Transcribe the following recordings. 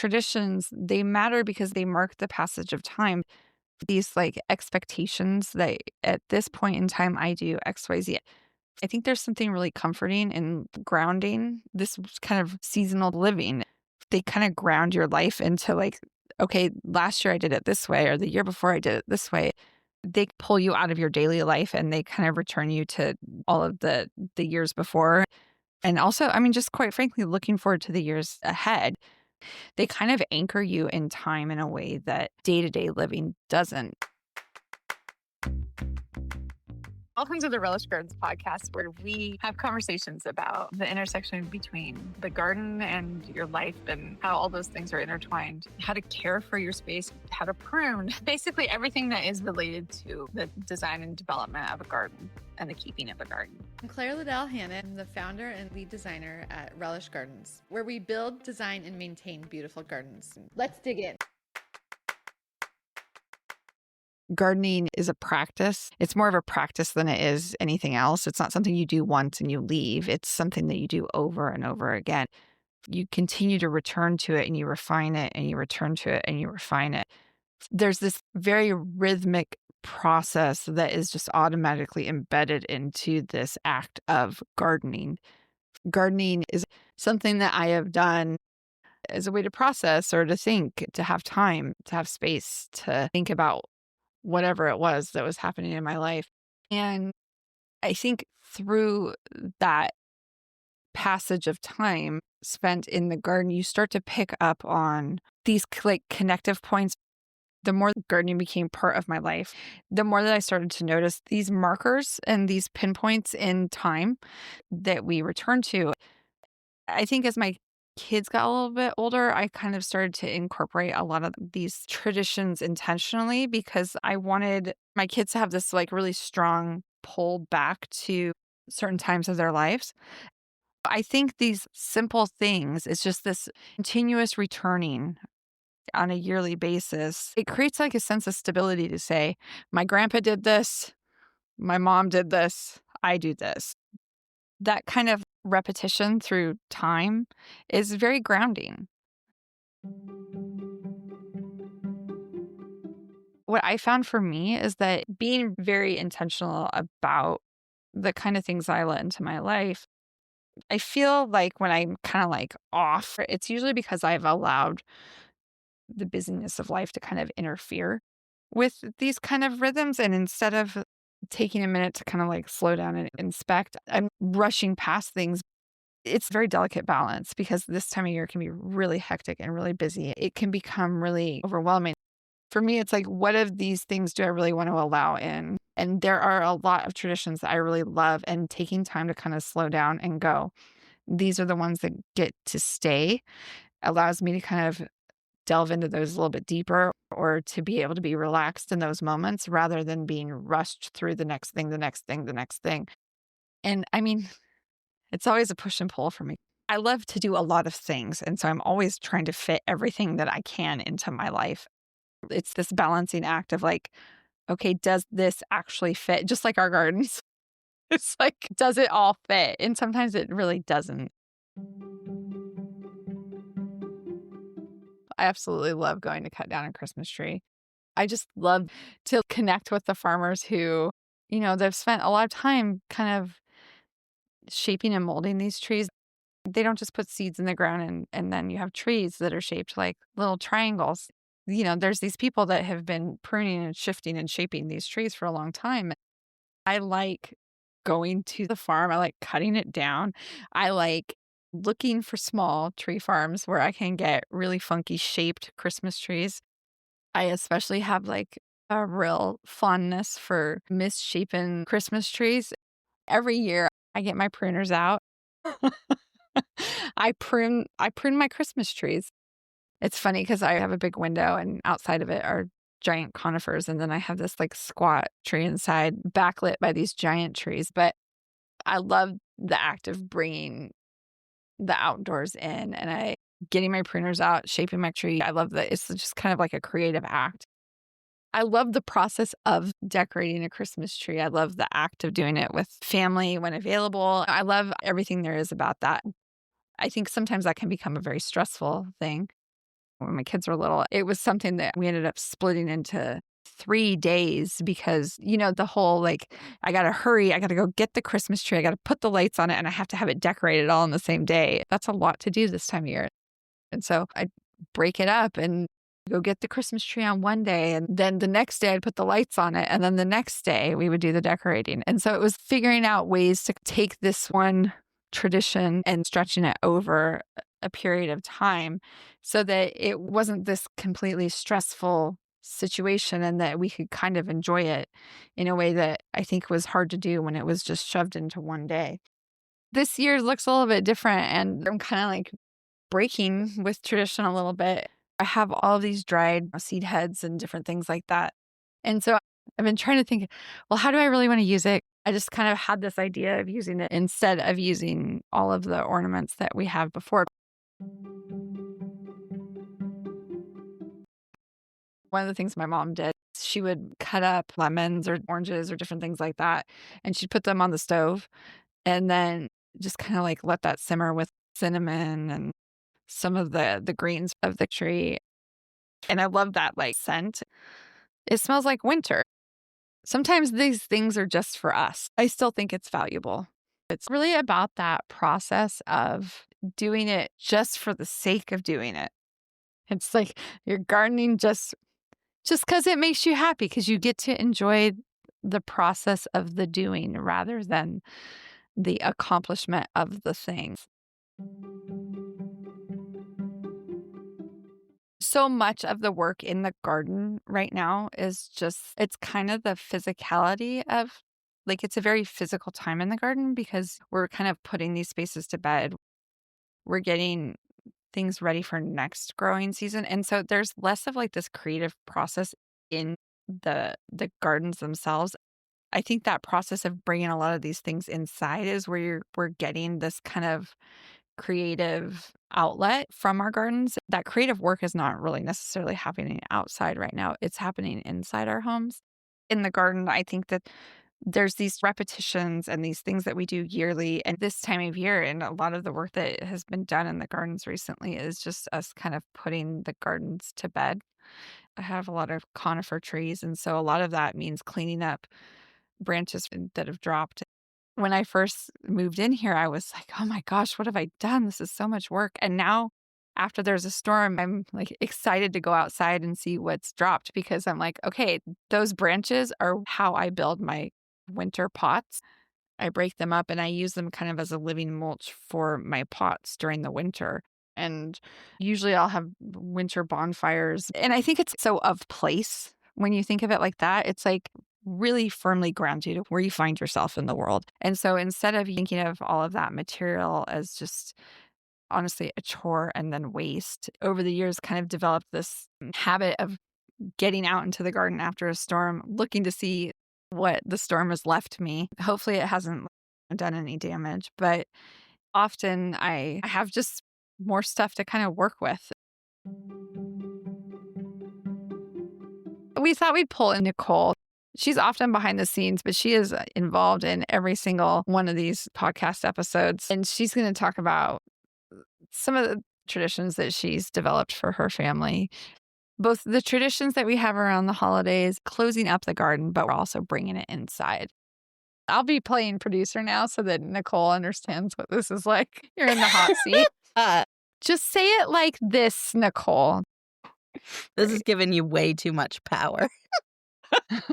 traditions, they matter because they mark the passage of time. These like expectations that at this point in time I do XYZ. I think there's something really comforting and grounding this kind of seasonal living. They kind of ground your life into like, okay, last year I did it this way, or the year before I did it this way. They pull you out of your daily life and they kind of return you to all of the years before. And also, I mean, just quite frankly, looking forward to the years ahead. They kind of anchor you in time in a way that day-to-day living doesn't. Welcome to the Relish Gardens podcast, where we have conversations about the intersection between the garden and your life and how all those things are intertwined, how to care for your space, how to prune, basically everything that is related to the design and development of a garden and the keeping of a garden. I'm Claire Liddell Hannon. I'm the founder and lead designer at Relish Gardens, where we build, design, and maintain beautiful gardens. Let's dig in. Gardening is a practice. It's more of a practice than it is anything else. It's not something you do once and you leave. It's something that you do over and over again. You continue to return to it and you refine it and you return to it and you refine it. There's this very rhythmic process that is just automatically embedded into this act of gardening. Gardening is something that I have done as a way to process or to think, to have time, to have space, to think about whatever it was that was happening in my life. And I think through that passage of time spent in the garden, you start to pick up on these like connective points. The more gardening became part of my life, the more that I started to notice these markers and these pinpoints in time that we return to. I think as my kids got a little bit older, I kind of started to incorporate a lot of these traditions intentionally because I wanted my kids to have this like really strong pull back to certain times of their lives. I think these simple things, it's just this continuous returning on a yearly basis. It creates like a sense of stability to say, my grandpa did this, my mom did this, I do this. That kind of repetition through time is very grounding. What I found for me is that being very intentional about the kind of things I let into my life, I feel like when I'm kind of like off, it's usually because I've allowed the busyness of life to kind of interfere with these kind of rhythms. And instead of taking a minute to kind of like slow down and inspect, I'm rushing past things. It's a very delicate balance because this time of year can be really hectic and really busy. It can become really overwhelming. For me, it's like, what of these things do I really want to allow in? And there are a lot of traditions that I really love, and taking time to kind of slow down and go. These are the ones that get to stay, allows me to kind of delve into those a little bit deeper or to be able to be relaxed in those moments rather than being rushed through the next thing, the next thing, the next thing. And I mean, it's always a push and pull for me. I love to do a lot of things. And so I'm always trying to fit everything that I can into my life. It's this balancing act of like, okay, does this actually fit? Just like our gardens. It's like, does it all fit? And sometimes it really doesn't. I absolutely love going to cut down a Christmas tree. I just love to connect with the farmers who, they've spent a lot of time kind of shaping and molding these trees. They don't just put seeds in the ground and then you have trees that are shaped like little triangles. There's these people that have been pruning and shifting and shaping these trees for a long time. I like going to the farm. I like cutting it down. I like looking for small tree farms where I can get really funky shaped Christmas trees. I especially have like a real fondness for misshapen Christmas trees. Every year I get my pruners out. I prune my Christmas trees. It's funny because I have a big window and outside of it are giant conifers. And then I have this like squat tree inside backlit by these giant trees. But I love the act of bringing the outdoors in and getting my pruners out, shaping my tree. I love that. It's just kind of like a creative act. I love the process of decorating a Christmas tree. I love the act of doing it with family when available. I love everything there is about that. I think sometimes that can become a very stressful thing. when my kids were little, it was something that we ended up splitting into 3 days because, the whole like, I got to hurry. I got to go get the Christmas tree. I got to put the lights on it and I have to have it decorated all on the same day. That's a lot to do this time of year. And so I'd break it up and go get the Christmas tree on one day. And then the next day I'd put the lights on it. And then the next day we would do the decorating. And so it was figuring out ways to take this one tradition and stretching it over a period of time so that it wasn't this completely stressful situation and that we could kind of enjoy it in a way that I think was hard to do when it was just shoved into one day. This year looks a little bit different and I'm kind of like breaking with tradition a little bit. I have all of these dried seed heads and different things like that. And so I've been trying to think, well, how do I really want to use it? I just kind of had this idea of using it instead of using all of the ornaments that we have before. One of the things my mom did, she would cut up lemons or oranges or different things like that, and she'd put them on the stove and then just kind of like let that simmer with cinnamon and some of the greens of the tree. And I love that like scent. It smells like winter. Sometimes these things are just for us. I still think it's valuable. It's really about that process of doing it just for the sake of doing it. It's like you're gardening just because it makes you happy because you get to enjoy the process of the doing rather than the accomplishment of the things. So much of the work in the garden right now is it's kind of the physicality of like, it's a very physical time in the garden because we're kind of putting these spaces to bed. We're getting things ready for next growing season. And so there's less of like this creative process in the gardens themselves. I think that process of bringing a lot of these things inside is where we're getting this kind of creative outlet from our gardens. That creative work is not really necessarily happening outside right now. It's happening inside our homes. In the garden, I think that there's these repetitions and these things that we do yearly. And this time of year, and a lot of the work that has been done in the gardens recently is just us kind of putting the gardens to bed. I have a lot of conifer trees. And so a lot of that means cleaning up branches that have dropped. When I first moved in here, I was like, oh my gosh, what have I done? This is so much work. And now, after there's a storm, I'm like excited to go outside and see what's dropped because I'm like, okay, those branches are how I build my winter pots. I break them up and I use them kind of as a living mulch for my pots during the winter. And usually I'll have winter bonfires. And I think it's so of place when you think of it like that. It's like really firmly grounds you to where you find yourself in the world. And so instead of thinking of all of that material as just honestly a chore and then waste, over the years kind of developed this habit of getting out into the garden after a storm, looking to see what the storm has left me. Hopefully it hasn't done any damage, but often I have just more stuff to kind of work with. We thought we'd pull in Nicole. She's often behind the scenes, but she is involved in every single one of these podcast episodes. And she's going to talk about some of the traditions that she's developed for her family. Both the traditions that we have around the holidays, closing up the garden, but we're also bringing it inside. I'll be playing producer now so that Nicole understands what this is like. You're in the hot seat. Just say it like this, Nicole. This is giving you way too much power.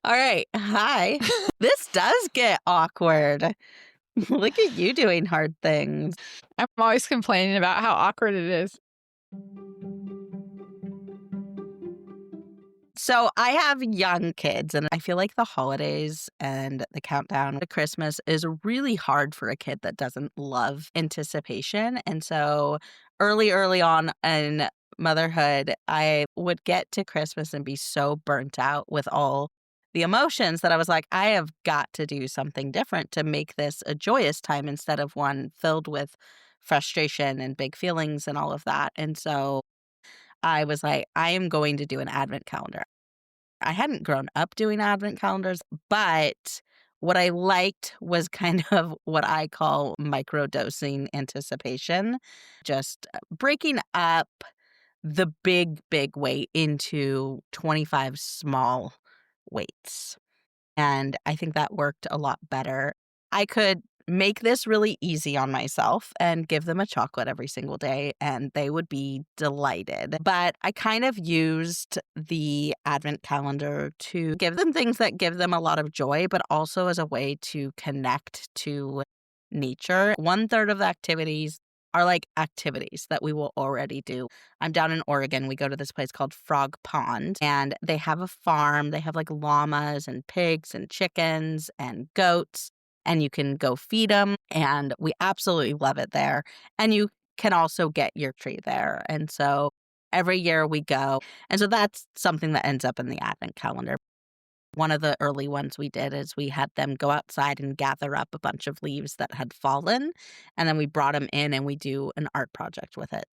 All right. Hi. This does get awkward. Look at you doing hard things. I'm always complaining about how awkward it is. So I have young kids, and I feel like the holidays and the countdown to Christmas is really hard for a kid that doesn't love anticipation. And so early on in motherhood, I would get to Christmas and be so burnt out with all the emotions that I was like, I have got to do something different to make this a joyous time instead of one filled with frustration and big feelings and all of that. And so I was like, I am going to do an advent calendar. I hadn't grown up doing advent calendars, but what I liked was kind of what I call microdosing anticipation, just breaking up the big weight into 25 small weights. And I think that worked a lot better. I could make this really easy on myself and give them a chocolate every single day, and they would be delighted. But I kind of used the advent calendar to give them things that give them a lot of joy, but also as a way to connect to nature. One third of the activities are like activities that we will already do. I'm down in Oregon. We go to this place called Frog Pond, and they have a farm. They have like llamas and pigs and chickens and goats, and you can go feed them. And we absolutely love it there. And you can also get your tree there. And so every year we go. And so that's something that ends up in the advent calendar. One of the early ones we did is we had them go outside and gather up a bunch of leaves that had fallen, and then we brought them in and we do an art project with it.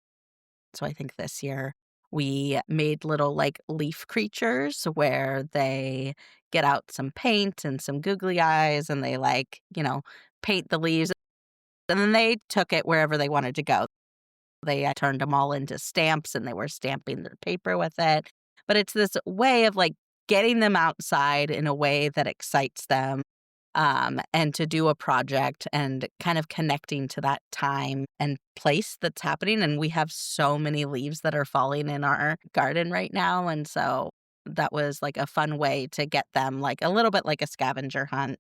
So I think this year we made little like leaf creatures where they get out some paint and some googly eyes and they like, paint the leaves. And then they took it wherever they wanted to go. They turned them all into stamps and they were stamping their paper with it. But it's this way of like getting them outside in a way that excites them, and to do a project and kind of connecting to that time and place that's happening. And we have so many leaves that are falling in our garden right now. And so that was like a fun way to get them like a little bit like a scavenger hunt.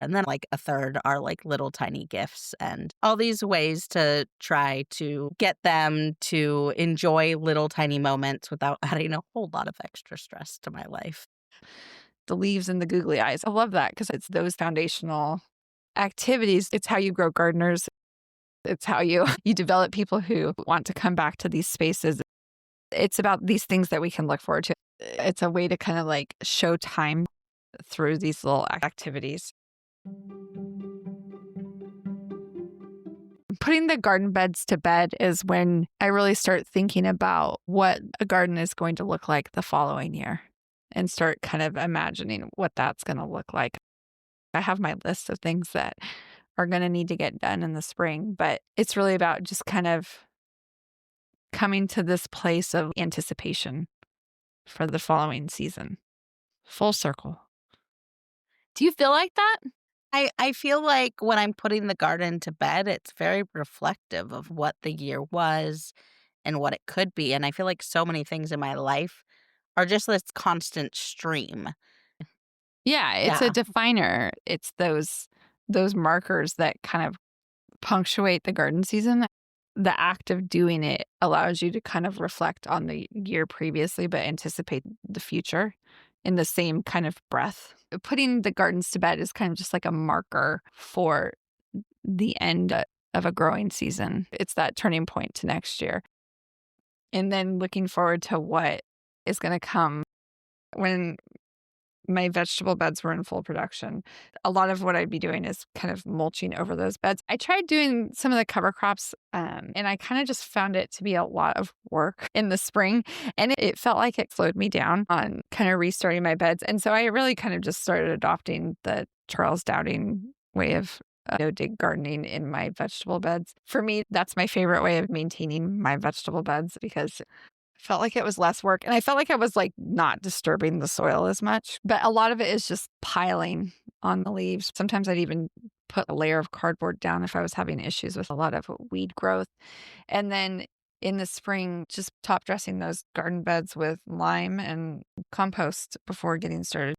And then like a third are like little tiny gifts and all these ways to try to get them to enjoy little tiny moments without adding a whole lot of extra stress to my life. The leaves and the googly eyes. I love that because it's those foundational activities. It's how you grow gardeners. It's how you you develop people who want to come back to these spaces. It's about these things that we can look forward to. It's a way to kind of like show time through these little activities. Putting the garden beds to bed is when I really start thinking about what a garden is going to look like the following year and start kind of imagining what that's going to look like. I have my list of things that are going to need to get done in the spring, but it's really about just kind of coming to this place of anticipation for the following season. Full circle. Do you feel like that? I feel like when I'm putting the garden to bed, it's very reflective of what the year was and what it could be. And I feel like so many things in my life are just this constant stream. Yeah, it's a Yeah. definer. It's those markers that kind of punctuate the garden season. The act of doing it allows you to kind of reflect on the year previously, but anticipate the future in the same kind of breath. Putting the gardens to bed is kind of just like a marker for the end of a growing season. It's that turning point to next year. And then looking forward to what is going to come when my vegetable beds were in full production. A lot of what I'd be doing is kind of mulching over those beds. I tried doing some of the cover crops, and I kind of just found it to be a lot of work in the spring. And it felt like it slowed me down on kind of restarting my beds. And so I really kind of just started adopting the Charles Dowding way of no-dig gardening in my vegetable beds. For me, that's my favorite way of maintaining my vegetable beds because felt like it was less work. And I felt like I was like not disturbing the soil as much. But a lot of it is just piling on the leaves. Sometimes I'd even put a layer of cardboard down if I was having issues with a lot of weed growth. And then in the spring, just top dressing those garden beds with lime and compost before getting started.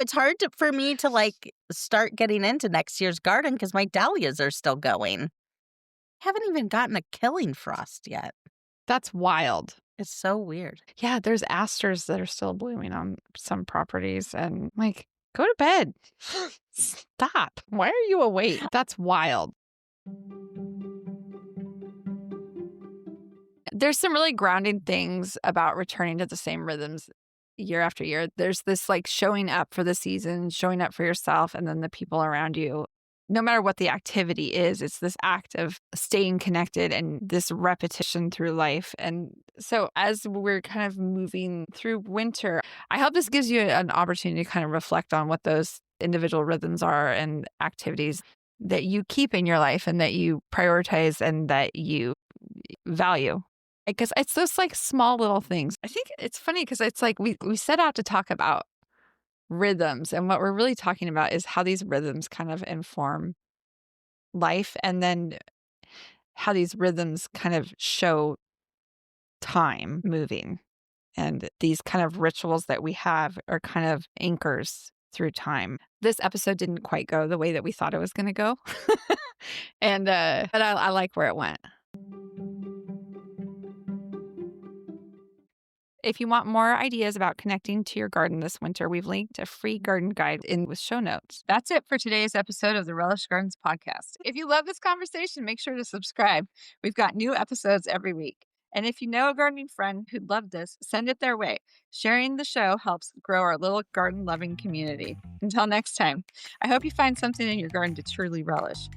It's hard for me to like start getting into next year's garden because my dahlias are still going. Haven't even gotten a killing frost yet. That's wild. It's so weird. Yeah, there's asters that are still blooming on some properties. And like, go to bed. Stop. Why are you awake? That's wild. There's some really grounding things about returning to the same rhythms year after year. There's this like showing up for the season, showing up for yourself, and then the people around you. No matter what the activity is, it's this act of staying connected and this repetition through life. And so as we're kind of moving through winter, I hope this gives you an opportunity to kind of reflect on what those individual rhythms are and activities that you keep in your life and that you prioritize and that you value. Because it's those like small little things. I think it's funny because it's like we set out to talk about rhythms, and what we're really talking about is how these rhythms kind of inform life, and then how these rhythms kind of show time moving. And these kind of rituals that we have are kind of anchors through time. This episode didn't quite go the way that we thought it was going to go. And but I like where it went. If you want more ideas about connecting to your garden this winter, we've linked a free garden guide in with show notes. That's it for today's episode of the Relish Gardens podcast. If you love this conversation, make sure to subscribe. We've got new episodes every week. And if you know a gardening friend who'd love this, send it their way. Sharing the show helps grow our little garden loving community. Until next time, I hope you find something in your garden to truly relish.